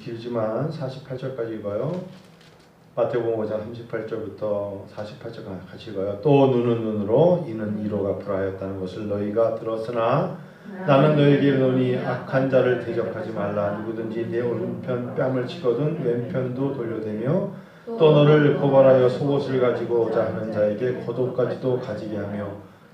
길지만 48절까지 읽어요. 마태복음 5장 38절부터 48절까지 같이 읽어요. 또 눈은 눈으로 이는 이로 갚으라 하였다는 것을 너희가 들었으나 나는 너희에게 이르노니 악한 자를 대적하지 말라. 누구든지 내 오른편 뺨을 치거든 왼편도 돌려대며 또 너를 고발하여 속옷을 가지고 오자 하는 자에게 겉옷까지도 가지게 하며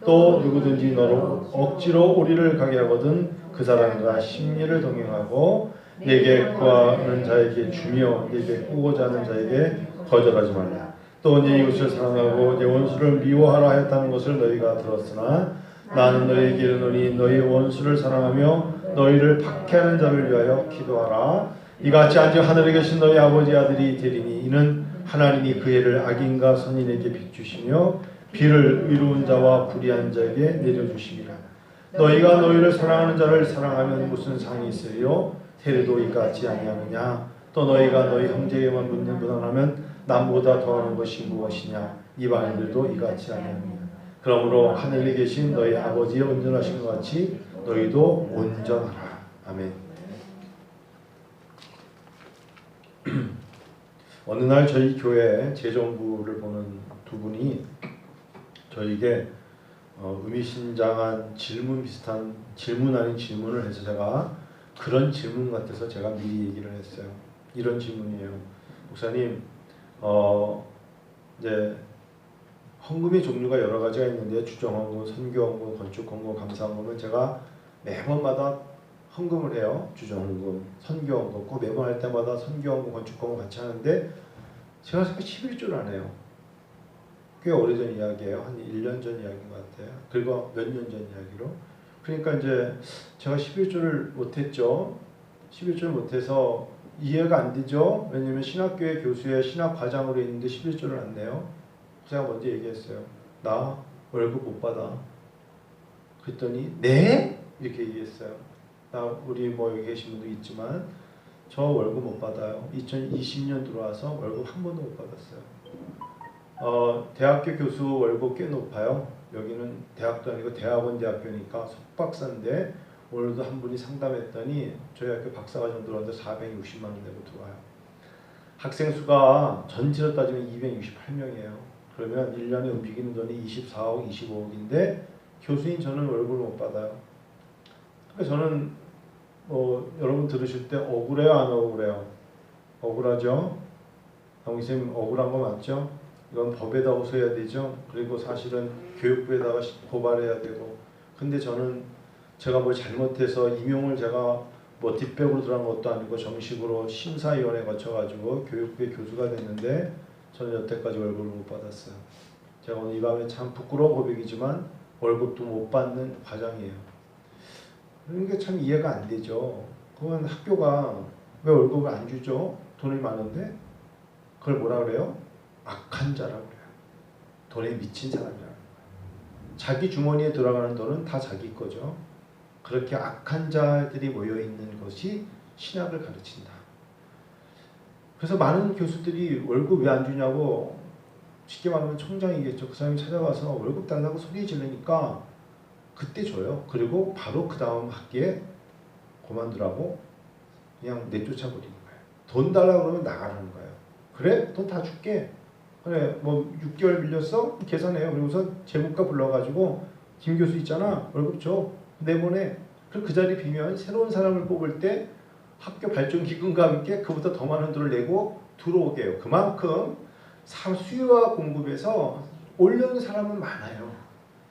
또 누구든지 너를 억지로 오리를 가게 하거든 그 사람과 심리를 동행하고 내게 구하는 자에게 주며 내게 꾸고자 하는 자에게 거절하지 말라. 또 네 이웃을 사랑하고 네 원수를 미워하라 하였다는 것을 너희가 들었으나 나는 너희에게 이르노니 너희 원수를 사랑하며 너희를 박해하는 자를 위하여 기도하라. 이같이 안지 하늘에 계신 너희 아버지 아들이 되리니 이는 하나님이 그 해를 악인과 선인에게 비추시며 비를 의로운 자와 불의한 자에게 내려주심이라. 너희가 너희를 사랑하는 자를 사랑하면 무슨 상이 있으리요? 세례도 이같이 아니하느냐? 또 너희가 너희 형제에게만 묻는 무난하면 남보다 더하는 것이 무엇이냐? 이방인들도 이같이 아니하느냐? 그러므로 하늘에 계신 너희 아버지의 온전하신 것 같이 너희도 온전하라. 아멘. 어느 날 저희 교회 재정부를 보는 두 분이 저에게 의미심장한 질문 비슷한 질문 아닌 질문을 해서 제가 그런 질문 같아서 제가 미리 얘기를 했어요. 이런 질문이에요. 목사님, 이제 헌금의 종류가 여러 가지가 있는데 주정헌금, 선교헌금, 건축헌금, 감사헌금은 제가 매번마다 헌금을 해요. 주정헌금, 선교헌금 꼭 매번 할 때마다 선교헌금, 건축헌금 같이 하는데 제가 11조를 안 해요. 꽤 오래전 이야기예요. 한 1년 전 이야기인 것 같아요. 그리고 몇 년 전 이야기로. 그러니까 이제 제가 11조를 못했죠. 11조를 못해서 이해가 안 되죠. 왜냐면 신학교의 교수의 신학과장으로 있는데 11조를 안 내요. 제가 먼저 얘기했어요. 나 월급 못 받아. 그랬더니 네? 이렇게 얘기했어요. 나 우리 뭐 여기 계신 분도 있지만 저 월급 못 받아요. 2020년 들어와서 월급 한 번도 못 받았어요. 대학교 교수 월급 꽤 높아요. 여기는 대학도 아니고 대학원 대학교니까 석박사인데 오늘도 한 분이 상담했더니 저희 학교 박사과정 들어왔는데 460만 원 내고 들어와요. 학생 수가 전체로 따지면 268명이에요. 그러면 1년에 움직이는 돈이 24억, 25억인데 교수인 저는 월급을 못 받아요. 그러니까 저는 여러분 들으실 때 억울해요, 안 억울해요? 억울하죠? 강훈쌤 억울한 거 맞죠? 이건 법에다 호소해야 되죠. 그리고 사실은 교육부에다가 고발해야 되고. 근데 저는 제가 뭘 잘못해서 임용을 제가 뭐 뒷백으로 들어간 것도 아니고 정식으로 심사위원회 거쳐가지고 교육부의 교수가 됐는데 저는 여태까지 월급을 못 받았어요. 제가 오늘 이 밤에 참 부끄러운 고백이지만 월급도 못 받는 과정이에요. 그러니까 참 이해가 안 되죠. 그건 학교가 왜 월급을 안 주죠? 돈이 많은데? 그걸 뭐라 그래요? 악한 자라고 그래요. 돈에 미친 사람이라는 거예요. 자기 주머니에 들어가는 돈은 다 자기 거죠. 그렇게 악한 자들이 모여있는 것이 신학을 가르친다. 그래서 많은 교수들이 월급 왜 안 주냐고 쉽게 말하면 총장이겠죠. 그 사람이 찾아가서 월급 달라고 소리 지르니까 그때 줘요. 그리고 바로 그 다음 학기에 그만두라고 그냥 내쫓아버리는 거예요. 돈 달라고 그러면 나가라는 거예요. 그래? 돈 다 줄게. 그래, 뭐 6개월 빌렸어? 계산해요. 그리고서 재무과 불러가지고 김 교수 있잖아. 월급 줘. 내보내. 그리고 그 자리 비면 새로운 사람을 뽑을 때 학교 발전기금과 함께 그보다 더 많은 돈을 내고 들어오게 해요. 그만큼 수요와 공급에서 올려는 사람은 많아요.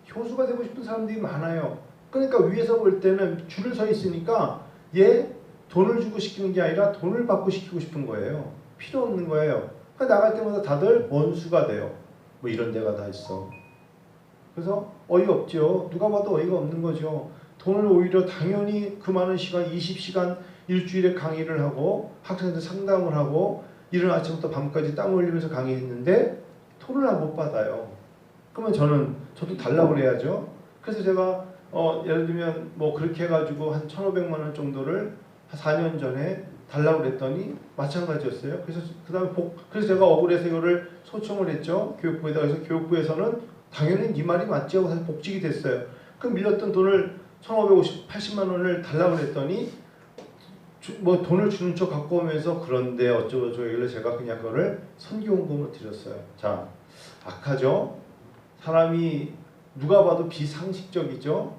교수가 되고 싶은 사람들이 많아요. 그러니까 위에서 볼 때는 줄을 서 있으니까 얘 돈을 주고 시키는 게 아니라 돈을 받고 시키고 싶은 거예요. 필요 없는 거예요. 나갈 때마다 다들 원수가 돼요. 뭐 이런 데가 다 있어. 그래서 어이가 없죠. 누가 봐도 어이가 없는 거죠. 돈을 오히려 당연히 그 많은 시간, 20시간 일주일에 강의를 하고 학생들 상담을 하고 이른 아침부터 밤까지 땀 흘리면서 강의했는데 돈을 못 받아요. 그러면 저도 달라고 그래야죠. 그래서 제가 예를 들면 뭐 그렇게 해가지고 한 1,500만 원 정도를 한 4년 전에 달라고 그랬더니 마찬가지였어요. 그래서 제가 억울해서 이거를 소청을 했죠. 교육부에다. 그래서 교육부에서는 당연히 네 말이 맞지 하고 사실 복직이 됐어요. 그 밀렸던 돈을 1,580만 원을 달라고 그랬더니 뭐 돈을 주는 척 갖고 오면서 그런데 어쩌고저쩌길래 제가 그냥 그거를 선교헌금을 드렸어요. 자, 악하죠? 사람이 누가 봐도 비상식적이죠?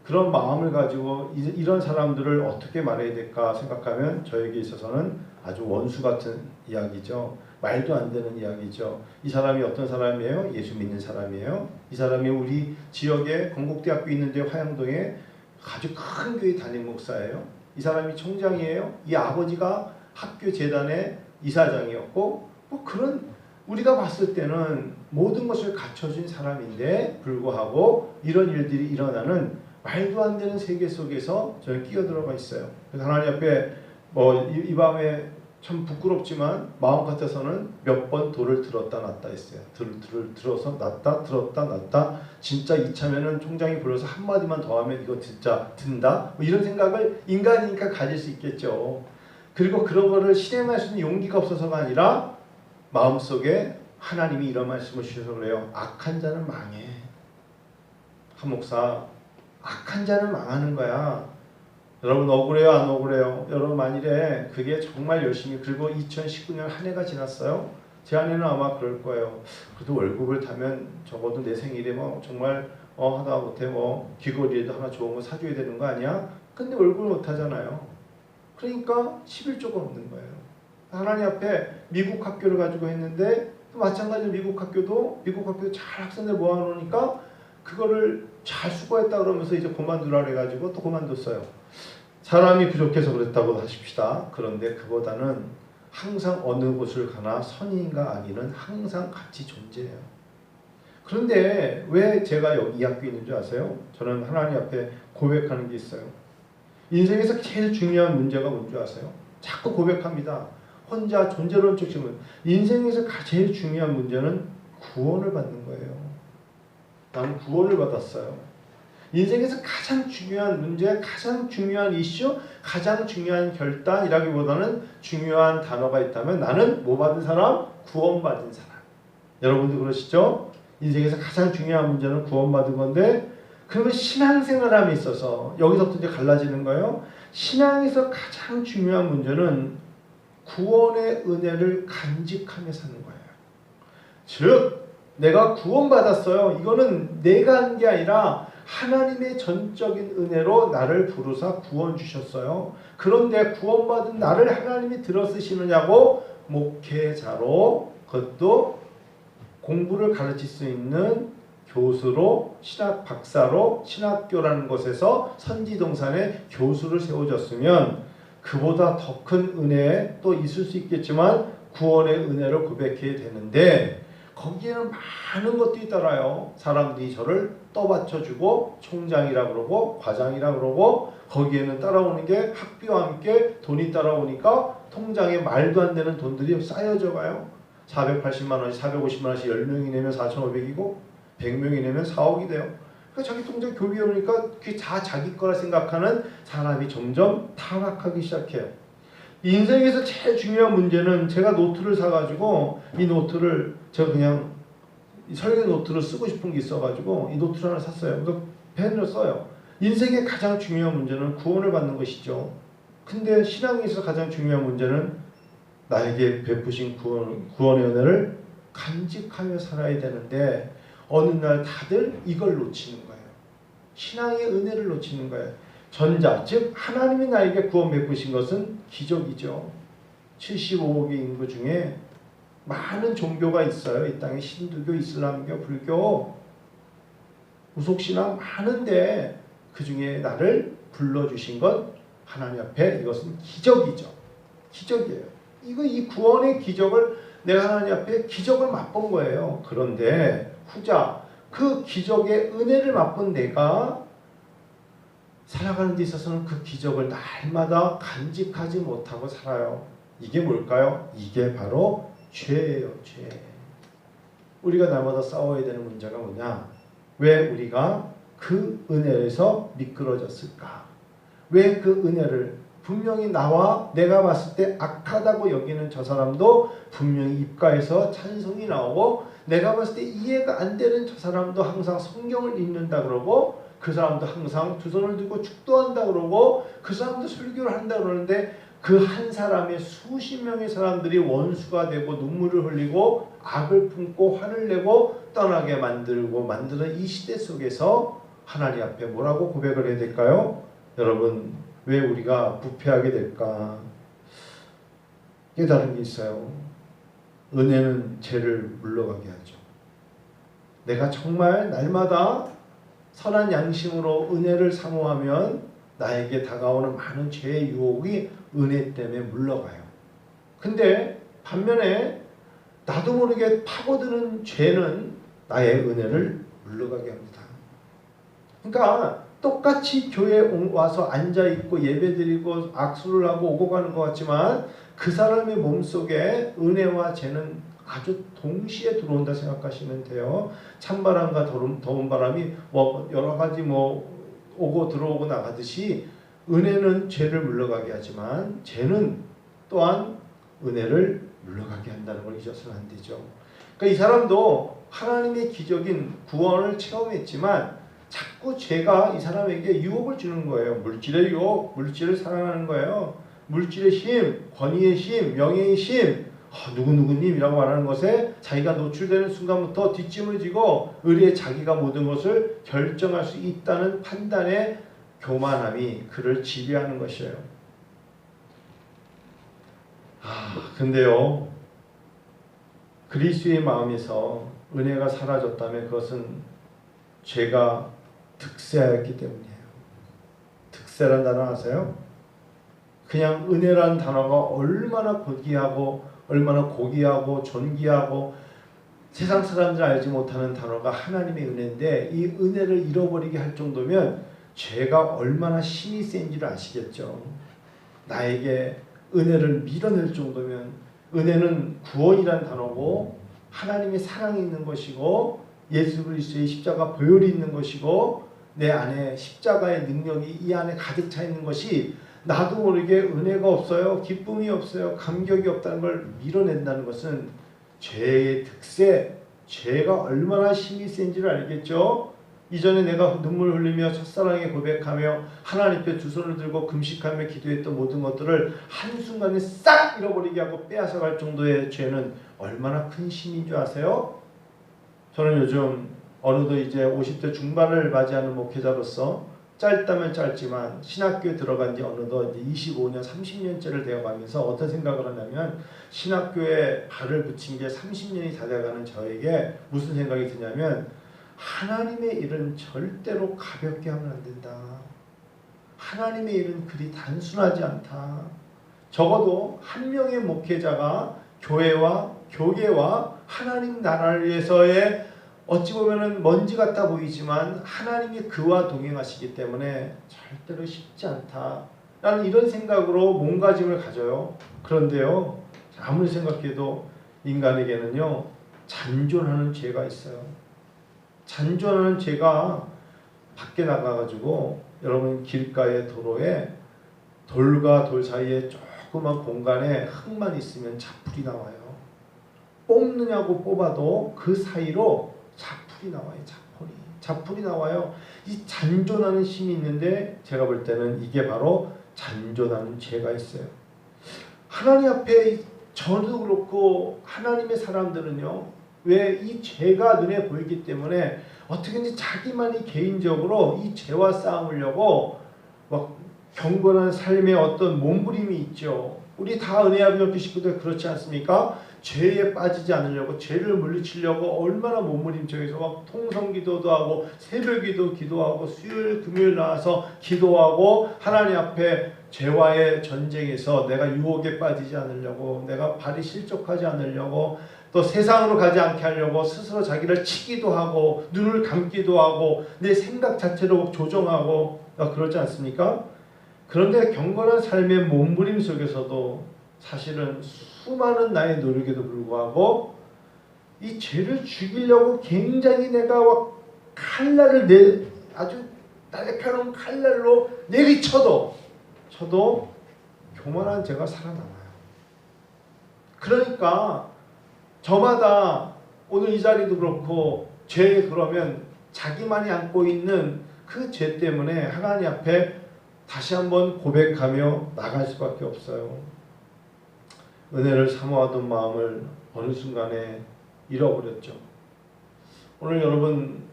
그런 마음을 가지고 이런 사람들을 어떻게 말해야 될까 생각하면 저에게 있어서는 아주 원수 같은 이야기죠. 말도 안 되는 이야기죠. 이 사람이 어떤 사람이에요? 예수 믿는 사람이에요. 이 사람이 우리 지역에 건국대학교 있는데 화양동에 아주 큰 교회 담임 목사예요. 이 사람이 총장이에요. 이 아버지가 학교 재단의 이사장이었고 뭐 그런 우리가 봤을 때는 모든 것을 갖춰준 사람인데 불구하고 이런 일들이 일어나는 말도 안 되는 세계 속에서 저는 끼어들어가 있어요. 그래서 하나님 앞에 이 밤에 참 부끄럽지만 마음 같아서는 몇 번 돌을 들었다 놨다 했어요. 들어서 놨다 들었다 놨다. 진짜 이참에는 총장이 불러서 한마디만 더 하면 이거 진짜 든다. 뭐 이런 생각을 인간이니까 가질 수 있겠죠. 그리고 그런 거를 실행할 수 있는 용기가 없어서가 아니라 마음속에 하나님이 이런 말씀을 주셔서 그래요. 악한 자는 망해. 한 목사, 악한 자는 망하는 거야. 여러분 억울해요? 안 억울해요? 여러분 만일에 그게 정말 열심히 그리고 2019년 한 해가 지났어요. 제 아내는 아마 그럴 거예요. 그래도 월급을 타면 적어도 내 생일에 뭐 정말 하다 못해 뭐 귀걸이에도 하나 좋은 거 사줘야 되는 거 아니야? 근데 월급을 못 하잖아요. 그러니까 11조가 없는 거예요. 하나님 앞에 미국 학교를 가지고 했는데 또 마찬가지로 미국 학교도 잘 학생들 모아놓으니까 그거를 잘 수고했다 그러면서 이제 그만두라 그래가지고 또 그만뒀어요. 사람이 부족해서 그랬다고 하십시다. 그런데 그보다는 항상 어느 곳을 가나 선인과 악인은 항상 같이 존재해요. 그런데 왜 제가 여기 이 학교에 있는 줄 아세요? 저는 하나님 앞에 고백하는 게 있어요. 인생에서 제일 중요한 문제가 뭔지 아세요? 자꾸 고백합니다. 혼자 존재론적 질문. 인생에서 제일 중요한 문제는 구원을 받는 거예요. 나는 구원을 받았어요. 인생에서 가장 중요한 문제, 가장 중요한 이슈, 가장 중요한 결단이라기보다는 중요한 단어가 있다면 나는 뭐 받은 사람? 구원받은 사람. 여러분도 그러시죠? 인생에서 가장 중요한 문제는 구원받은 건데 그러면 신앙생활함에 있어서 여기서부터 이제 갈라지는 거예요. 신앙에서 가장 중요한 문제는 구원의 은혜를 간직하며 사는 거예요. 즉 내가 구원받았어요. 이거는 내가 한 게 아니라 하나님의 전적인 은혜로 나를 부르사 구원 주셨어요. 그런데 구원받은 나를 하나님이 들어 쓰시느냐고 목회자로 그것도 공부를 가르칠 수 있는 교수로 신학 박사로 신학교라는 곳에서 선지동산에 교수를 세워줬으면 그보다 더 큰 은혜 또 있을 수 있겠지만 구원의 은혜를 고백해야 되는데 거기에는 많은 것들이 따라요. 사람들이 저를 떠받쳐주고 총장이라 그러고 과장이라 그러고 거기에는 따라오는 게 학비와 함께 돈이 따라오니까 통장에 말도 안 되는 돈들이 쌓여져 가요. 480만 원씩 450만 원씩 10명이 내면 4,500이고 100명이 내면 4억이 돼요. 그러니까 자기 통장 교비에 오르니까 그게 다 자기 거라 생각하는 사람이 점점 타락하기 시작해요. 인생에서 제일 중요한 문제는 제가 노트를 사가지고 이 노트를 제가 그냥 설계 노트를 쓰고 싶은 게 있어가지고 이 노트를 하나 샀어요. 그래서 펜으로 써요. 인생의 가장 중요한 문제는 구원을 받는 것이죠. 근데 신앙에서 가장 중요한 문제는 나에게 베푸신 구원의 은혜를 간직하며 살아야 되는데 어느 날 다들 이걸 놓치는 거예요. 신앙의 은혜를 놓치는 거예요. 전자, 즉 하나님이 나에게 구원 베푸신 것은 기적이죠. 75억의 인구 중에 많은 종교가 있어요. 이 땅에 힌두교, 이슬람교, 불교, 무속신앙 많은데 그 중에 나를 불러주신 것 하나님 앞에 이것은 기적이죠. 기적이에요. 이 구원의 기적을 내가 하나님 앞에 기적을 맛본 거예요. 그런데 후자 그 기적의 은혜를 맛본 내가 살아가는 데 있어서는 그 기적을 날마다 간직하지 못하고 살아요. 이게 뭘까요? 이게 바로 죄예요. 죄. 우리가 날마다 싸워야 되는 문제가 뭐냐? 왜 우리가 그 은혜에서 미끄러졌을까? 왜 그 은혜를 분명히 나와 내가 봤을 때 악하다고 여기는 저 사람도 분명히 입가에서 찬송이 나오고 내가 봤을 때 이해가 안 되는 저 사람도 항상 성경을 읽는다 그러고 그 사람도 항상 두 손을 들고 축도한다 그러고 그 사람도 설교를 한다 그러는데 그 한 사람의 수십 명의 사람들이 원수가 되고 눈물을 흘리고 악을 품고 화를 내고 떠나게 만드는 이 시대 속에서 하나님 앞에 뭐라고 고백을 해야 될까요? 여러분, 왜 우리가 부패하게 될까? 깨달은 게 있어요. 은혜는 죄를 물러가게 하죠. 내가 정말 날마다 선한 양심으로 은혜를 사모하면 나에게 다가오는 많은 죄의 유혹이 은혜 때문에 물러가요. 근데 반면에 나도 모르게 파고드는 죄는 나의 은혜를 물러가게 합니다. 그러니까 똑같이 교회에 와서 앉아있고 예배드리고 악수를 하고 오고 가는 것 같지만 그 사람의 몸속에 은혜와 죄는 아주 동시에 들어온다 생각하시면 돼요. 찬바람과 더운 바람이 여러 가지 오고 들어오고 나가듯이 은혜는 죄를 물러가게 하지만 죄는 또한 은혜를 물러가게 한다는 걸 잊어서는 안 되죠. 그러니까 이 사람도 하나님의 기적인 구원을 체험했지만 자꾸 죄가 이 사람에게 유혹을 주는 거예요. 물질의 유혹, 물질을 사랑하는 거예요. 물질의 힘, 권위의 힘, 명예의 힘, 누구누구님이라고 말하는 것에 자기가 노출되는 순간부터 뒷짐을 지고 의리에 자기가 모든 것을 결정할 수 있다는 판단의 교만함이 그를 지배하는 것이에요. 근데요, 그리스도의 마음에서 은혜가 사라졌다면 그것은 죄가 득세하였기 때문이에요. 득세란 단어 아세요? 그냥 은혜라는 단어가 얼마나 고귀하고 얼마나 고귀하고 존귀하고 세상 사람들 알지 못하는 단어가 하나님의 은혜인데 이 은혜를 잃어버리게 할 정도면 죄가 얼마나 힘이 센지를 아시겠죠. 나에게 은혜를 밀어낼 정도면 은혜는 구원이란 단어고 하나님의 사랑이 있는 것이고 예수 그리스도의 십자가 보혈이 있는 것이고 내 안에 십자가의 능력이 이 안에 가득 차 있는 것이 나도 모르게 은혜가 없어요. 기쁨이 없어요. 감격이 없다는 걸 밀어낸다는 것은 죄의 득세, 죄가 얼마나 힘이 센지를 알겠죠. 이전에 내가 눈물 흘리며 첫사랑에 고백하며 하나님 앞에 두 손을 들고 금식하며 기도했던 모든 것들을 한순간에 싹 잃어버리게 하고 빼앗아갈 정도의 죄는 얼마나 큰 힘인 줄 아세요? 저는 요즘 어느덧 이제 50대 중반을 맞이하는 목회자로서 짧다면 짧지만 신학교에 들어간 지 어느덧 25년, 30년째를 되어가면서 어떤 생각을 하냐면 신학교에 발을 붙인 게 30년이 다 돼가는 저에게 무슨 생각이 드냐면 하나님의 일은 절대로 가볍게 하면 안 된다. 하나님의 일은 그리 단순하지 않다. 적어도 한 명의 목회자가 교회와 교계와 하나님 나라를 위해서의 어찌 보면은 먼지 같아 보이지만 하나님이 그와 동행하시기 때문에 절대로 쉽지 않다. 라는 이런 생각으로 몸가짐을 가져요. 그런데요, 아무리 생각해도 인간에게는요, 잔존하는 죄가 있어요. 잔존하는 죄가 밖에 나가가지고 여러분 길가의 도로에 돌과 돌 사이에 조그만 공간에 흙만 있으면 자풀이 나와요. 뽑느냐고 뽑아도 그 사이로 자풀이 나와요. 자풀이 나와요. 이 잔존하는 힘이 있는데 제가 볼 때는 이게 바로 잔존하는 죄가 있어요. 하나님 앞에 저도 그렇고 하나님의 사람들은요, 왜 이 죄가 눈에 보이기 때문에 어떻게든지 자기만이 개인적으로 이 죄와 싸우려고 막 경건한 삶의 어떤 몸부림이 있죠. 우리 다 은혜 아버지 식구들 그렇지 않습니까? 죄에 빠지지 않으려고 죄를 물리치려고 얼마나 몸부림쳐서 막 통성기도도 하고 새벽기도 기도하고 수요일 금요일 나와서 기도하고 하나님 앞에 죄와의 전쟁에서 내가 유혹에 빠지지 않으려고 내가 발이 실족하지 않으려고 또 세상으로 가지 않게 하려고 스스로 자기를 치기도 하고 눈을 감기도 하고 내 생각 자체로 조정하고 그러지 않습니까? 그런데 경건한 삶의 몸부림 속에서도 사실은 수많은 나의 노력에도 불구하고 이 죄를 죽이려고 굉장히 내가 칼날을 아주 날카로운 칼날로 내리쳐도 교만한 죄가 살아남아요. 그러니까 저마다 오늘 이 자리도 그렇고 죄에 그러면 자기만이 안고 있는 그 죄 때문에 하나님 앞에 다시 한번 고백하며 나갈 수밖에 없어요. 은혜를 사모하던 마음을 어느 순간에 잃어버렸죠. 오늘 여러분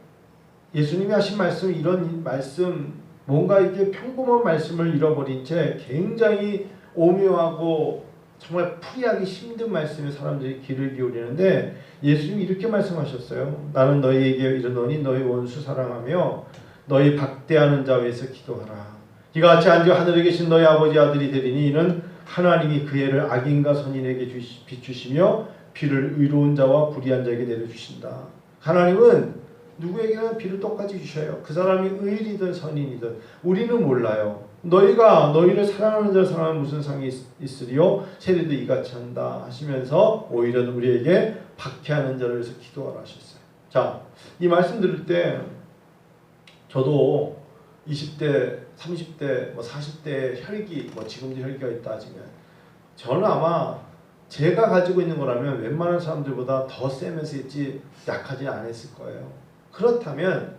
예수님이 하신 말씀, 이런 말씀, 뭔가 이게 평범한 말씀을 잃어버린 채 굉장히 오묘하고 정말 풀이하기 힘든 말씀에 사람들이 귀를 기울이는데, 예수님이 이렇게 말씀하셨어요. 나는 너희에게 이르노니 너희 원수 사랑하며 너희 박대하는 자 위해서 기도하라. 이가 같이 앉아 하늘에 계신 너희 아버지 아들이 되리니 이는 하나님이 그 해를 악인과 선인에게 비추시며 비를 의로운 자와 불의한 자에게 내려주신다. 하나님은 누구에게나 비를 똑같이 주셔요. 그 사람이 의인이든 선인이든. 우리는 몰라요. 너희가 너희를 사랑하는 자를 사랑하면 무슨 상이 있으리요? 세리도 이같이 한다 하시면서 오히려 우리에게 박해하는 자를 위해서 기도하라 하셨어요. 자, 이 말씀 들을 때 저도 20대, 30대, 40대 혈기, 지금도 혈기가 있다 하지만 저는 아마 제가 가지고 있는 거라면 웬만한 사람들보다 더 세면서 있지 약하지 않았을 거예요. 그렇다면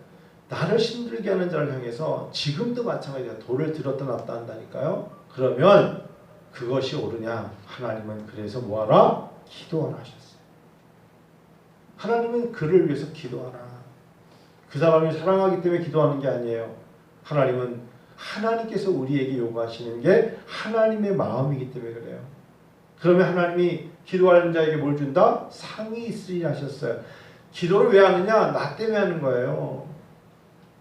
나를 힘들게 하는 자를 향해서 지금도 마찬가지야. 돌을 들었다 놨다 한다니까요. 그러면 그것이 옳으냐? 하나님은 그래서 뭐하라? 기도하라 하셨어요. 하나님은 그를 위해서 기도하라. 그 사람이 사랑하기 때문에 기도하는 게 아니에요. 하나님께서 우리에게 요구하시는 게 하나님의 마음이기 때문에 그래요. 그러면 하나님이 기도하는 자에게 뭘 준다? 상이 있으리 하셨어요. 기도를 왜 하느냐? 나 때문에 하는 거예요.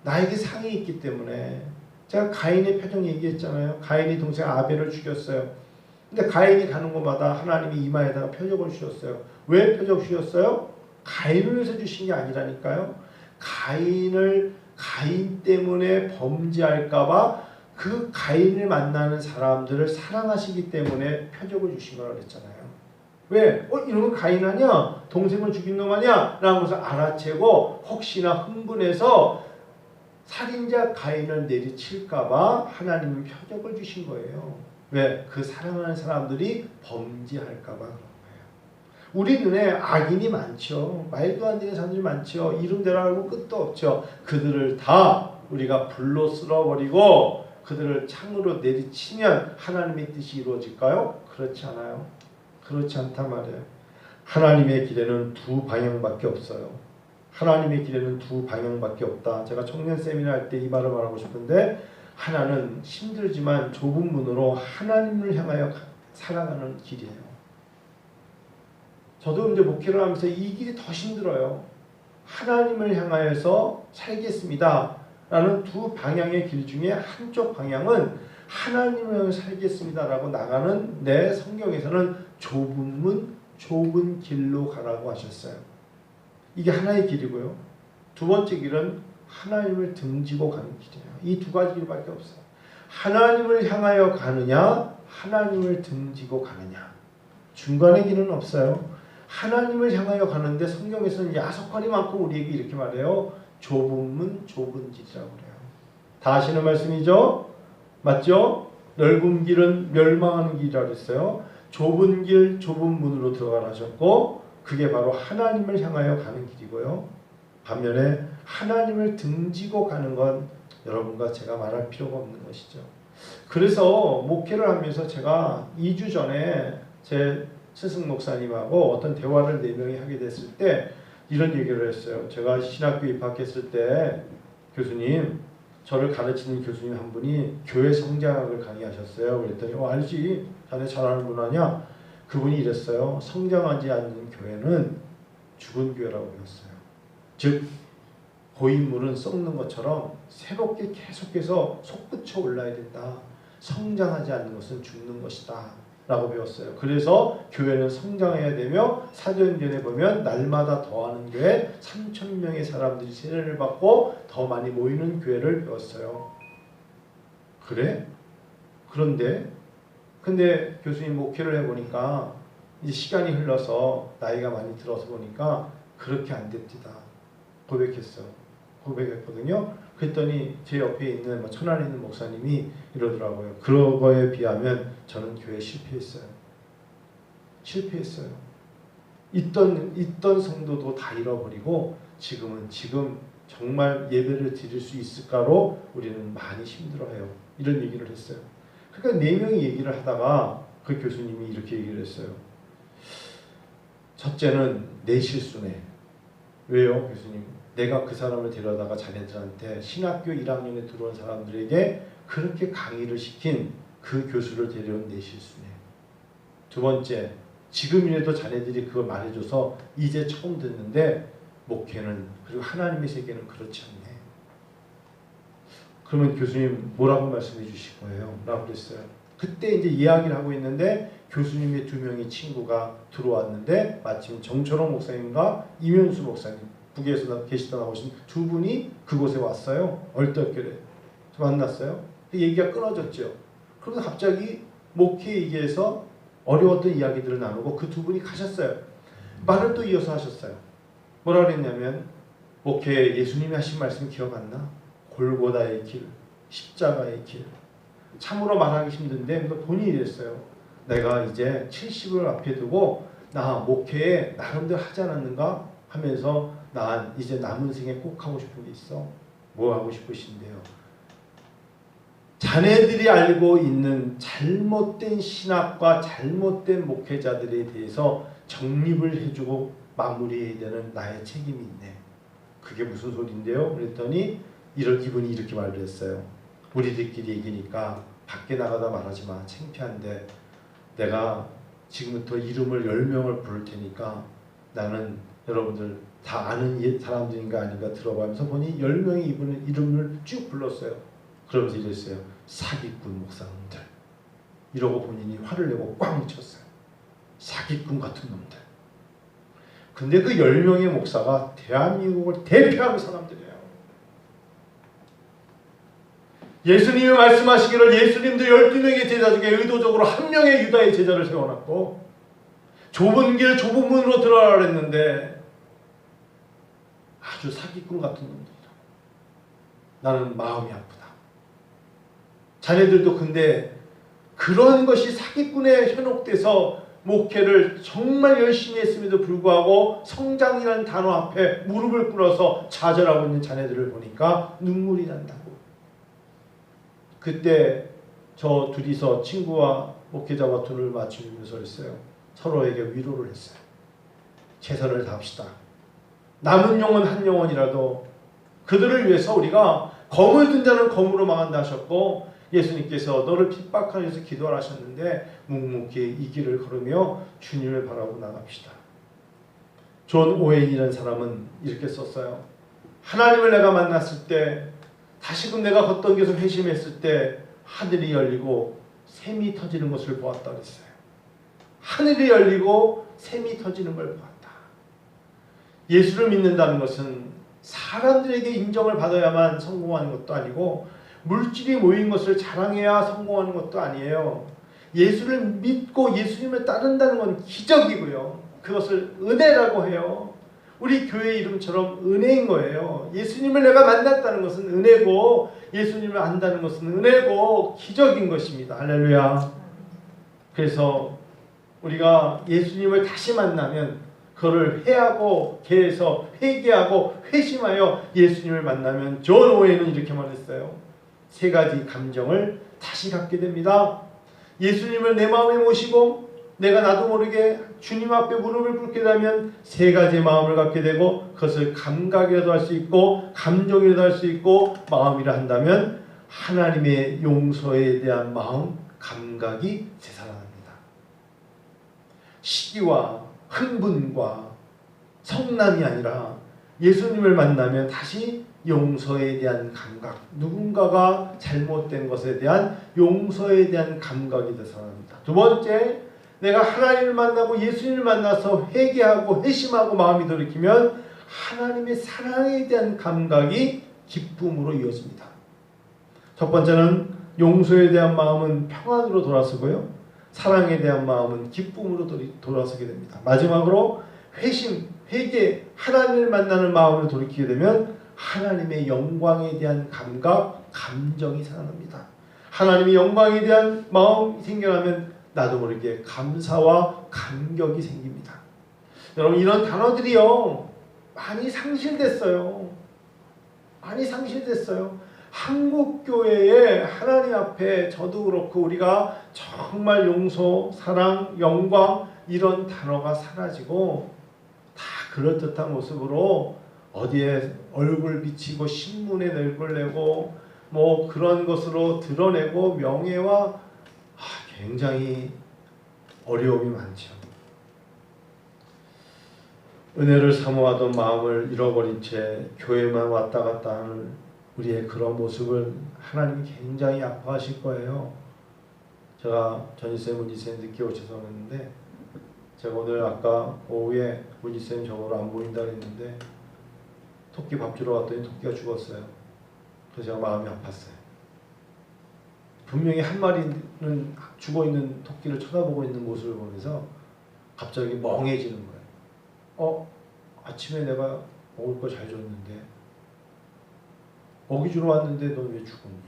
나에게 상이 있기 때문에. 제가 가인의 표정 얘기했잖아요. 가인이 동생 아벨을 죽였어요. 근데 가인이 가는 곳마다 하나님이 이마에다가 표적을 주셨어요. 왜 표적 주셨어요? 가인을 위해서 주신 게 아니라니까요. 가인 때문에 범죄할까봐 그 가인을 만나는 사람들을 사랑하시기 때문에 표적을 주신 거라고 그랬잖아요. 왜? 이놈은 가인 아니야? 동생을 죽인 놈 아니야? 라는 것을 알아채고 혹시나 흥분해서 살인자 가인을 내리칠까봐 하나님은 표적을 주신 거예요. 왜? 그 사랑하는 사람들이 범죄할까봐 그런 거예요. 우리 눈에 악인이 많죠. 말도 안 되는 사람들이 많죠. 이름대로 알고 끝도 없죠. 그들을 다 우리가 불로 쓸어버리고 그들을 창으로 내리치면 하나님의 뜻이 이루어질까요? 그렇지 않아요. 그렇지 않단 말이에요. 하나님의 길에는 두 방향밖에 없어요. 하나님의 길에는 두 방향밖에 없다. 제가 청년 세미나 할 때 이 말을 말하고 싶은데, 하나는 힘들지만 좁은 문으로 하나님을 향하여 살아가는 길이에요. 저도 이제 목회를 하면서 이 길이 더 힘들어요. 하나님을 향하여서 살겠습니다 라는 두 방향의 길 중에 한쪽 방향은 하나님을 향해 살겠습니다라고 나가는, 내 성경에서는 좁은 문, 좁은 길로 가라고 하셨어요. 이게 하나의 길이고요. 두 번째 길은 하나님을 등지고 가는 길이에요. 이 두 가지 길밖에 없어요. 하나님을 향하여 가느냐, 하나님을 등지고 가느냐. 중간의 길은 없어요. 하나님을 향하여 가는데 성경에서는 야속한이 많고 우리에게 이렇게 말해요. 좁은 문, 좁은 길이라고 그래요. 다 아시는 말씀이죠? 맞죠? 넓은 길은 멸망하는 길이라고 했어요. 좁은 길, 좁은 문으로 들어가라 하셨고, 그게 바로 하나님을 향하여 가는 길이고요. 반면에 하나님을 등지고 가는 건 여러분과 제가 말할 필요가 없는 것이죠. 그래서 목회를 하면서 제가 2주 전에 제 스승 목사님하고 어떤 대화를 4명이 하게 됐을 때 이런 얘기를 했어요. 제가 신학교 입학했을 때 교수님, 저를 가르치는 교수님 한 분이 교회 성장학을 강의하셨어요. 그랬더니 알지? 자네 잘 아는 분 아냐? 그분이 이랬어요. 성장하지 않는 교회는 죽은 교회라고 배웠어요. 즉 고인물은 썩는 것처럼 새롭게 계속해서 솟구쳐 올라야 된다. 성장하지 않는 것은 죽는 것이다 라고 배웠어요. 그래서 교회는 성장해야 되며, 사도행전에 보면 날마다 더하는 교회, 3,000명의 사람들이 세례를 받고 더 많이 모이는 교회를 배웠어요. 그래? 근데 교수님 목회를 해보니까 이제 시간이 흘러서 나이가 많이 들어서 보니까 그렇게 안 됩니다. 고백했거든요. 그랬더니 제 옆에 있는 천안에 있는 목사님이 이러더라고요. 그런 거에 비하면 저는 교회에 실패했어요. 있던 성도도 다 잃어버리고 지금 정말 예배를 드릴 수 있을까로 우리는 많이 힘들어해요. 이런 얘기를 했어요. 그러니까 4명이 얘기를 하다가 그 교수님이 이렇게 얘기를 했어요. 첫째는 내 실수네. 왜요, 교수님? 내가 그 사람을 데려다가 자네들한테 신학교 1학년에 들어온 사람들에게 그렇게 강의를 시킨 그 교수를 데려온 내 실수네. 두 번째, 지금이라도 자네들이 그걸 말해줘서 이제 처음 듣는데 목회는 그리고 하나님의 세계는 그렇지 않네. 그러면 교수님 뭐라고 말씀해 주실 거예요? 라고 그랬어요. 그때 이제 이야기를 하고 있는데 교수님의 2명의 친구가 들어왔는데 마침 정철홍 목사님과 이명수 목사님, 북에서 계시다 나오신 두 분이 그곳에 왔어요. 얼떨결에 만났어요. 얘기가 끊어졌죠. 그러면서 갑자기 목회 얘기에서 어려웠던 이야기들을 나누고 그 두 분이 가셨어요. 말을 또 이어서 하셨어요. 뭐라 그랬냐면 목회 예수님이 하신 말씀 기억 안 나? 골고다의 길, 십자가의 길. 참으로 말하기 힘든데 본인이 이랬어요. 내가 이제 70을 앞에 두고 나 목회에 나름대로 하지 않았는가 하면서 난 이제 남은 생에 꼭 하고 싶은 게 있어. 뭐 하고 싶으신데요? 자네들이 알고 있는 잘못된 신학과 잘못된 목회자들에 대해서 정립을 해주고 마무리해야 되는 나의 책임이 있네. 그게 무슨 소린데요? 그랬더니 이분이 이렇게 말을 했어요. 우리들끼리 얘기니까 밖에 나가다 말하지 마. 창피한데 내가 지금부터 이름을 10명을 부를 테니까 나는 여러분들 다 아는 사람들인가 아닌가 들어가면서 보니 10명의 이분의 이름을 쭉 불렀어요. 그러면서 이랬어요. 사기꾼 목사님들. 이러고 본인이 화를 내고 꽝 쳤어요. 사기꾼 같은 놈들. 근데 그 10명의 목사가 대한민국을 대표하는 사람들이에요. 예수님이 말씀하시기를 예수님도 12명의 제자 중에 의도적으로 1명의 유다의 제자를 세워놨고 좁은 길 좁은 문으로 들어가라 했는데 아주 사기꾼 같은 놈들이다. 나는 마음이 아프다. 자네들도 근데 그런 것이 사기꾼에 현혹돼서 목회를 정말 열심히 했음에도 불구하고 성장이라는 단어 앞에 무릎을 꿇어서 좌절하고 있는 자네들을 보니까 눈물이 난다고. 그때 저 둘이서 친구와 목회자와 눈을 맞추면서 했어요. 서로에게 위로를 했어요. 최선을 다합시다. 남은 영혼 한 영혼이라도 그들을 위해서 우리가 검을 든 자는 검으로 망한다 하셨고 예수님께서 너를 핍박하기 위해서 기도를 하셨는데 묵묵히 이 길을 걸으며 주님을 바라보고 나갑시다. 존 오웬이라는 사람은 이렇게 썼어요. 하나님을 내가 만났을 때 다시금 내가 걷던 길에서 회심했을 때 하늘이 열리고 샘이 터지는 것을 보았다 그랬어요. 하늘이 열리고 샘이 터지는 걸 보았다. 예수를 믿는다는 것은 사람들에게 인정을 받아야만 성공하는 것도 아니고 물질이 모인 것을 자랑해야 성공하는 것도 아니에요. 예수를 믿고 예수님을 따른다는 건 기적이고요. 그것을 은혜라고 해요. 우리 교회 이름처럼 은혜인 거예요. 예수님을 내가 만났다는 것은 은혜고 예수님을 안다는 것은 은혜고 기적인 것입니다. 할렐루야. 그래서 우리가 예수님을 다시 만나면 그를 회하고 개에서 회개하고 회심하여 예수님을 만나면 존 오웬은 이렇게 말했어요. 3가지 감정을 다시 갖게 됩니다. 예수님을 내 마음에 모시고 내가 나도 모르게 주님 앞에 무릎을 꿇게 되면 3가지 마음을 갖게 되고 그것을 감각이라도 할 수 있고 감정이라도 할 수 있고 마음이라 한다면 하나님의 용서에 대한 마음, 감각이 되살아납니다. 시기와 흥분과 성남이 아니라 예수님을 만나면 다시 용서에 대한 감각, 누군가가 잘못된 것에 대한 용서에 대한 감각이 되살아납니다. 두 번째, 내가 하나님을 만나고 예수님을 만나서 회개하고 회심하고 마음이 돌이키면 하나님의 사랑에 대한 감각이 기쁨으로 이어집니다. 첫 번째는 용서에 대한 마음은 평안으로 돌아서고요. 사랑에 대한 마음은 기쁨으로 돌아서게 됩니다. 마지막으로 회심, 회개, 하나님을 만나는 마음을 돌이키게 되면 하나님의 영광에 대한 감각, 감정이 살아납니다. 하나님의 영광에 대한 마음이 생겨나면 나도 모르게 감사와 감격이 생깁니다. 여러분 이런 단어들이요 많이 상실됐어요. 많이 상실됐어요. 한국 교회에 하나님 앞에 저도 그렇고 우리가 정말 용서, 사랑, 영광 이런 단어가 사라지고 다 그럴듯한 모습으로 어디에 얼굴 비치고 신문에 얼굴 내고 뭐 그런 것으로 드러내고 명예와 굉장히 어려움이 많죠. 은혜를 사모하던 마음을 잃어버린 채 교회만 왔다 갔다 하는 우리의 그런 모습을 하나님이 굉장히 아파하실 거예요. 제가 전희쌤, 문희쌤 늦게 오셔서 그랬는데 제가 오늘 아까 오후에 문희쌤 저거로 안 보인다 그랬는데 토끼 밥 주러 갔더니 토끼가 죽었어요. 그래서 제가 마음이 아팠어요. 분명히 한 마리는 죽어있는 토끼를 쳐다보고 있는 모습을 보면서 갑자기 멍해지는 거예요. 아침에 내가 먹을 거 잘 줬는데 먹이 주러 왔는데 너 왜 죽었니?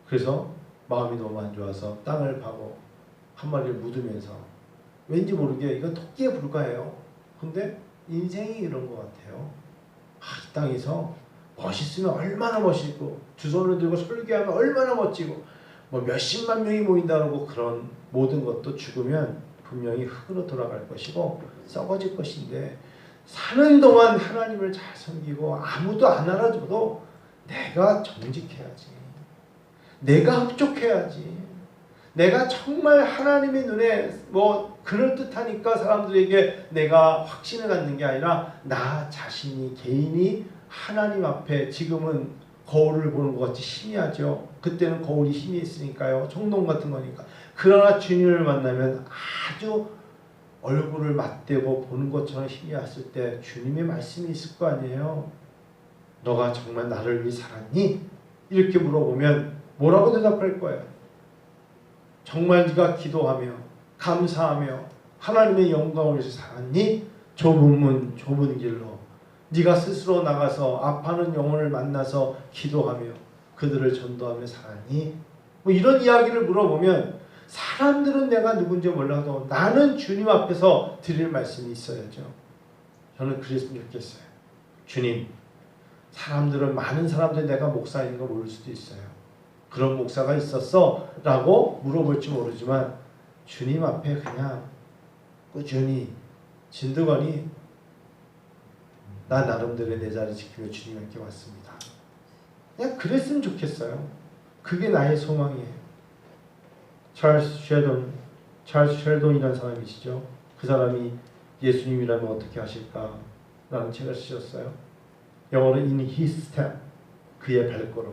그래서 마음이 너무 안 좋아서 땅을 파고 한 마리를 묻으면서 왠지 모르게 이건 토끼에 불과해요. 근데 인생이 이런 것 같아요. 이 땅에서 멋있으면 얼마나 멋있고 두 손을 들고 설교하면 얼마나 멋지고 뭐 몇십만 명이 모인다고 그런 모든 것도 죽으면 분명히 흙으로 돌아갈 것이고 썩어질 것인데 사는 동안 하나님을 잘 섬기고 아무도 안 알아줘도 내가 정직해야지. 내가 흡족해야지. 내가 정말 하나님의 눈에 뭐 그럴듯하니까 사람들에게 내가 확신을 갖는 게 아니라 나 자신이 개인이 하나님 앞에 지금은 거울을 보는 것 같이 희미하죠. 그때는 거울이 힘이 있으니까요. 청동 같은 거니까. 그러나 주님을 만나면 아주 얼굴을 맞대고 보는 것처럼 힘이 왔을 때 주님의 말씀이 있을 거 아니에요. 너가 정말 나를 위해 살았니? 이렇게 물어보면 뭐라고 대답할 거예요? 정말 네가 기도하며 감사하며 하나님의 영광을 위해서 살았니? 좁은 문 좁은 길로 네가 스스로 나가서 아파하는 영혼을 만나서 기도하며 그들을 전도하며 살았니? 뭐 이런 이야기를 물어보면 사람들은 내가 누군지 몰라도 나는 주님 앞에서 드릴 말씀이 있어야죠. 저는 그랬으면 좋겠어요. 주님, 사람들은 많은 사람들이 내가 목사인 거 모를 수도 있어요. 그런 목사가 있었어? 라고 물어볼지 모르지만 주님 앞에 그냥 꾸준히 진드거니 나 나름대로 내 자리 지키며 주님께 왔습니다. 그냥 그랬으면 좋겠어요. 그게 나의 소망이에요. 찰스 쉘돈이라는 사람이시죠. 그 사람이 예수님이라면 어떻게 하실까? 라는 책을 쓰셨어요. 영어로 In His Step, 그의 발걸음.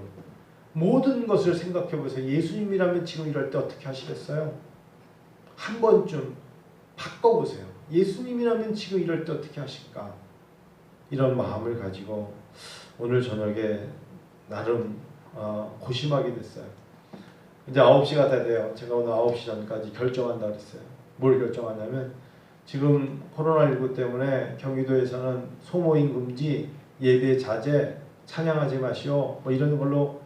모든 것을 생각해 보세요. 예수님이라면 지금 이럴 때 어떻게 하시겠어요? 한 번쯤 바꿔보세요. 예수님이라면 지금 이럴 때 어떻게 하실까? 이런 마음을 가지고 오늘 저녁에 나름 고심하게 됐어요. 이제 9시가 다 돼요. 제가 오늘 9시 전까지 결정한다 그랬어요. 뭘 결정하냐면 지금 코로나19 때문에 경기도에서는 소모임 금지, 예배 자제, 찬양하지 마시오 뭐 이런 걸로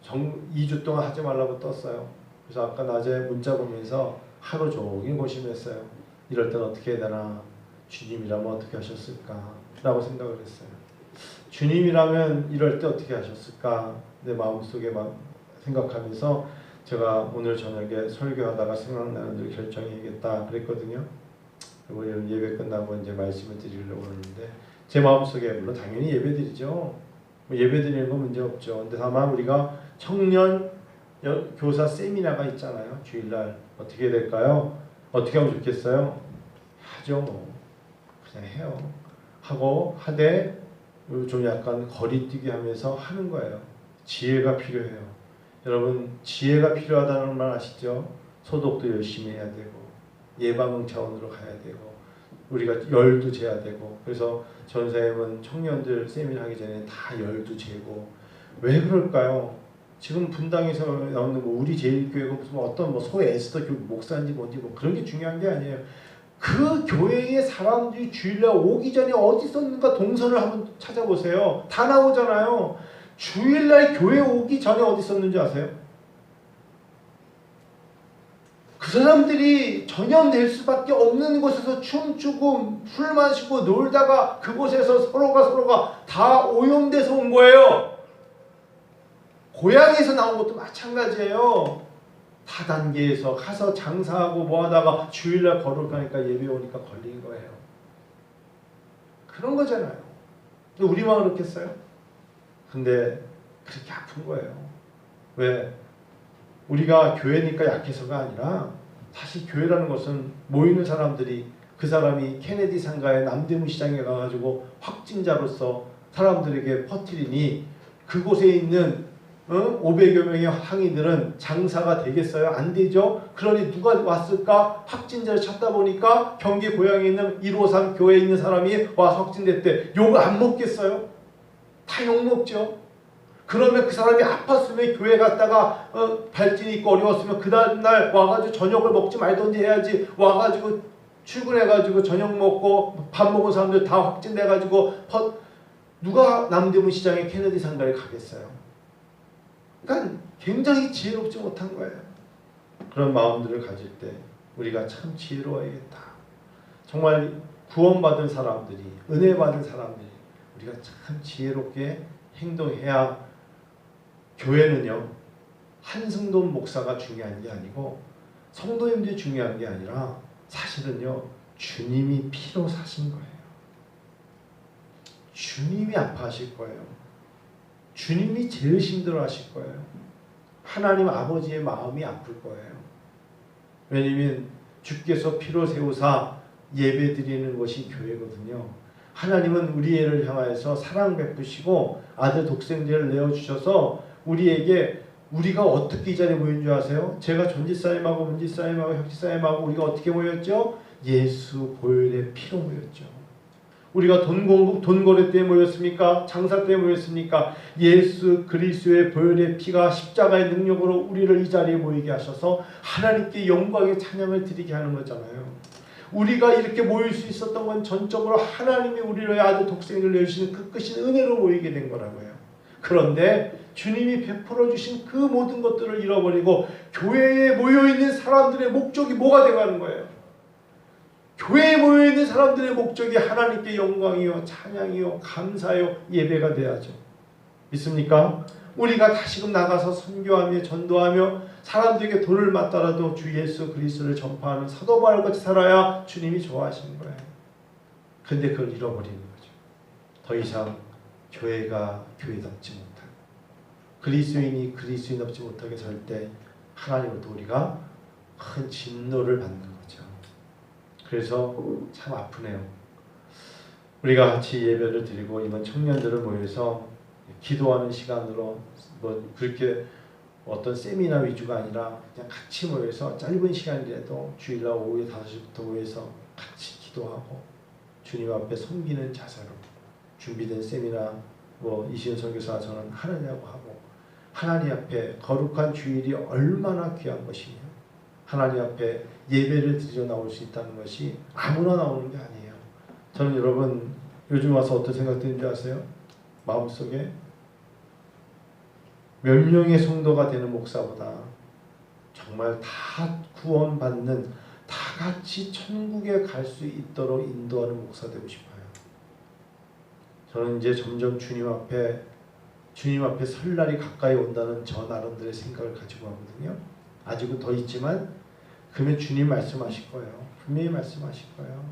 2주 동안 하지 말라고 떴어요. 그래서 아까 낮에 문자 보면서 하루 종일 고심했어요. 이럴 땐 어떻게 해야 되나? 주님이라면 어떻게 하셨을까? 라고 생각을 했어요. 주님이라면 이럴 때 어떻게 하셨을까? 내 마음속에 막 생각하면서 제가 오늘 저녁에 설교하다가 생각나는 일 결정해야겠다 그랬거든요. 그리고 예배 끝나고 이제 말씀을 드리려고 하는데 제 마음속에 물론 당연히 예배드리죠. 뭐 예배드리는 건 문제 없죠. 근데 다만 우리가 청년 교사 세미나가 있잖아요. 주일날 어떻게 될까요? 어떻게 하면 좋겠어요? 하죠. 뭐. 그냥 해요. 하고 하되 좀 약간 거리뛰기 하면서 하는 거예요. 지혜가 필요해요. 여러분 지혜가 필요하다는 말 아시죠? 소독도 열심히 해야 되고 예방 차원으로 가야 되고 우리가 열도 재야 되고 그래서 전사님은 청년들 세미나 하기 전에 다 열도 재고 왜 그럴까요? 지금 분당에서 나오는 뭐 우리 제일교회가 무슨 어떤 뭐 소위 에스더 목사인지 뭔지 뭐 그런 게 중요한 게 아니에요. 그 교회에 사람들이 주일날 오기 전에 어디 있었는가 동선을 한번 찾아보세요. 다 나오잖아요. 주일날 교회 오기 전에 어디 있었는지 아세요? 그 사람들이 전염될 수밖에 없는 곳에서 춤추고 술 마시고 놀다가 그곳에서 서로가 다 오염돼서 온 거예요. 고향에서 나온 것도 마찬가지예요. 다단계에서 가서 장사하고 뭐하다가 주일날 거룩하니까 예배 오니까 걸린 거예요. 그런 거잖아요. 우리만 그렇겠어요? 근데 그렇게 아픈 거예요. 왜? 우리가 교회니까 약해서가 아니라 사실 교회라는 것은 모이는 사람들이 그 사람이 케네디 상가에 남대문 시장에 가가지고 확진자로서 사람들에게 퍼뜨리니 그곳에 있는 500여 명의 항이들은 장사가 되겠어요? 안 되죠? 그러니 누가 왔을까? 확진자를 찾다 보니까 경기 고향에 있는 153 교회에 있는 사람이 와서 확진됐대. 욕을 안 먹겠어요? 다 욕먹죠. 그러면 그 사람이 아팠으면 교회 갔다가 발진이 있고 어려웠으면 그 다음날 와가지고 저녁을 먹지 말던지 해야지. 와가지고 출근해가지고 저녁 먹고 밥 먹은 사람들 다 확진돼가지고 누가 남대문 시장에 케네디 상가에 가겠어요? 그러니까 굉장히 지혜롭지 못한 거예요. 그런 마음들을 가질 때 우리가 참 지혜로워야겠다. 정말 구원받은 사람들이, 은혜 받은 사람들이 우리가 참 지혜롭게 행동해야 교회는요, 한승돈 목사가 중요한 게 아니고 성도님들이 중요한 게 아니라 사실은요, 주님이 피로 사신 거예요. 주님이 아파하실 거예요. 주님이 제일 힘들어 하실 거예요. 하나님 아버지의 마음이 아플 거예요. 왜냐하면 주께서 피로 세우사 예배 드리는 것이 교회거든요. 하나님은 우리 애를 향하여서 사랑 베푸시고 아들 독생자를 내어주셔서 우리에게 우리가 어떻게 이 자리에 모인 줄 아세요? 제가 전지사님하고 문지사님하고 혁지사님하고 우리가 어떻게 모였죠? 예수 보혈의 피로 모였죠. 우리가 돈 거래 때문에 모였습니까? 장사 때문에 모였습니까? 예수 그리스도의 보혈의 피가 십자가의 능력으로 우리를 이 자리에 모이게 하셔서 하나님께 영광의 찬양을 드리게 하는 거잖아요. 우리가 이렇게 모일 수 있었던 건 전적으로 하나님이 우리를 아들 독생을 내주신 그 크신 은혜로 모이게 된 거라고요. 그런데 주님이 베풀어 주신 그 모든 것들을 잃어버리고 교회에 모여있는 사람들의 목적이 뭐가 되가는 거예요? 교회에 모여있는 사람들의 목적이 하나님께 영광이요 찬양이요 감사요 예배가 돼야죠. 믿습니까? 우리가 다시금 나가서 선교하며 전도하며 사람들에게 돈을 맞더라도 주 예수 그리스도를 전파하는 사도 바울같이 살아야 주님이 좋아하시는 거예요. 근데 그걸 잃어버리는 거죠. 더 이상 교회가 교회답지 못하고 그리스도인이 그리스도인답지 못하게 살 때 하나님으로부터 우리가 큰 진노를 받는 거죠. 그래서 참 아프네요. 우리가 같이 예배를 드리고 이번 청년들을 모여서 기도하는 시간으로 뭐 그렇게 어떤 세미나 위주가 아니라 그냥 같이 모여서 짧은 시간이라도 주일날 오후에 5시부터 모여서 같이 기도하고 주님 앞에 섬기는 자세로 준비된 세미나 뭐 이시은 선교사 저는 하느냐고 하고 하나님 앞에 거룩한 주일이 얼마나 귀한 것이며 하나님 앞에 예배를 드리러 나올 수 있다는 것이 아무나 나오는 게 아니에요. 저는 여러분 요즘 와서 어떤 생각 드는 줄 아세요? 마음속에 몇 명의 성도가 되는 목사보다 정말 다 구원받는 다 같이 천국에 갈 수 있도록 인도하는 목사 되고 싶어요. 저는 이제 점점 주님 앞에 설 날이 가까이 온다는 저 나름대로의 생각을 가지고 하거든요. 아직은 더 있지만 그러면 주님 말씀하실 거예요. 분명히 말씀하실 거예요.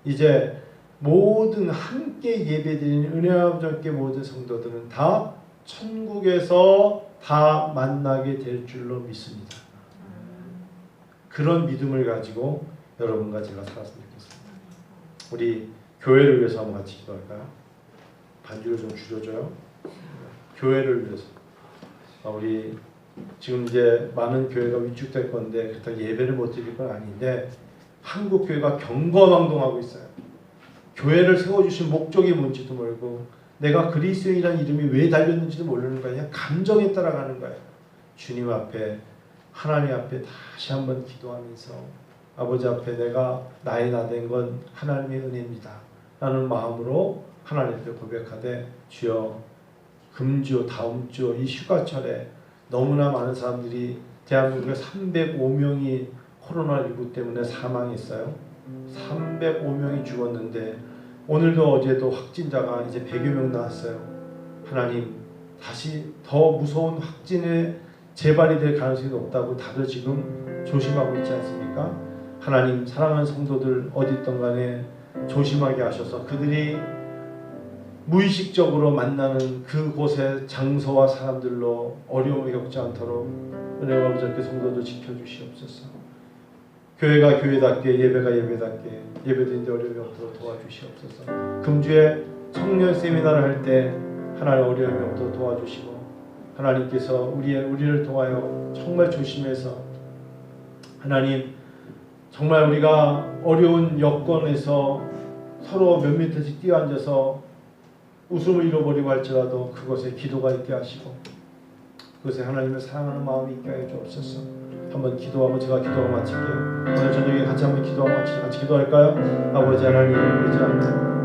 이제 모든 함께 예배드리는 은혜 아버지 함께 모든 성도들은 다 천국에서 다 만나게 될 줄로 믿습니다. 그런 믿음을 가지고 여러분과 제가 살았으면 좋겠습니다. 우리 교회를 위해서 한번 같이 기도할까요? 반주를 좀 줄여줘요. 교회를 위해서. 우리 지금 이제 많은 교회가 위축될 건데 그렇다고 예배를 못 드릴 건 아닌데 한국 교회가 경거망동하고 있어요. 교회를 세워주신 목적이 뭔지도 모르고 내가 그리스도인이라는 이름이 왜 달렸는지도 모르는 거예요. 그냥 감정에 따라가는 거예요. 주님 앞에 하나님 앞에 다시 한번 기도하면서 아버지 앞에 내가 나의 나 된 건 하나님의 은혜입니다 라는 마음으로 하나님 앞에 고백하되 주여 금주 다음 주 이 휴가철에 너무나 많은 사람들이 대한민국에 305명이 코로나19 때문에 사망했어요. 305명이 죽었는데 오늘도 어제도 확진자가 이제 100여 명 나왔어요. 하나님, 다시 더 무서운 확진의 재발이 될 가능성이 높다고 다들 지금 조심하고 있지 않습니까? 하나님, 사랑하는 성도들 어디 있든 간에 조심하게 하셔서 그들이 무의식적으로 만나는 그곳의 장소와 사람들로 어려움을 겪지 않도록 은혜와 부족하게 성도들 지켜주시옵소서. 교회가 교회답게, 예배가 예배답게, 예배드리는데 어려움이 없도록 도와주시옵소서. 금주에 청년 세미나를 할 때 하나님 어려움이 없도록 도와주시고, 하나님께서 우리를 통하여 정말 조심해서, 하나님 정말 우리가 어려운 여건에서 서로 몇 미터씩 뛰어앉아서 웃음을 잃어버리고 할지라도 그곳에 기도가 있게 하시고 그것에 하나님을 사랑하는 마음이 있게 하여 주옵소서. 한번 기도하고 제가 기도하고 마칠게요. 오늘 저녁에 같이 한번 기도하고 같이 기도할까요? 아버지 하나님, 의지합니다.